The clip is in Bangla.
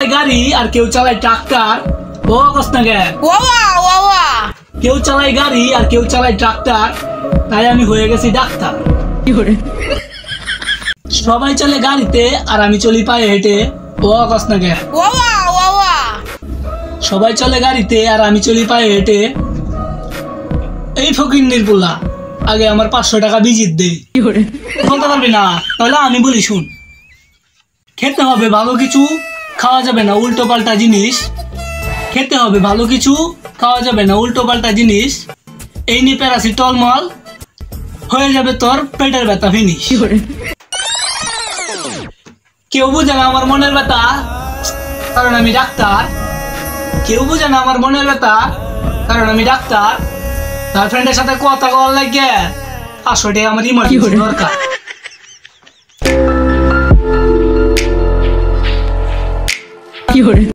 গাড়ি আর কেউ চালায় ট্রাক্টর। ও কষ্ট না গে কেউ চালায় গাড়ি আর কেউ চালায় ট্রাক্টর, তাই আমি হয়ে গেছি ডাক্তার। সবাই চলে গাড়িতে আর আমি চলি পায়ে হেঁটে। ও কষ্ট না গে সবাই চলে গাড়িতে আর আমি চলি পায়ে হেঁটে। এই ফকিন্নির পোলা আগে আমার 500 টাকা ভিজিট দে। বলতে পারবি না তাহলে আমি বলি শুন। খেতে হবে ভালো কিছু, খাওয়া যাবে না উল্টো পাল্টা জিনিস। খেতে হবে ভালো কিছু, খাওয়া যাবে না উল্টো পাল্টা জিনিস। এই নিয়ে প্যারাসিটামল হয়ে যাবে তোর পেটের ব্যথা ফিনিশ। কেউ বুঝে না আমার মনের ব্যথা, কারণ আমি ডাক্তার। কেউ বুঝে না আমার মনের ব্যথা, কারণ আমি ডাক্তার। তার ফ্রেন্ডের সাথে কথা বলার লাগে 500 টাকা আমার ইমার্জেন্সি দরকার।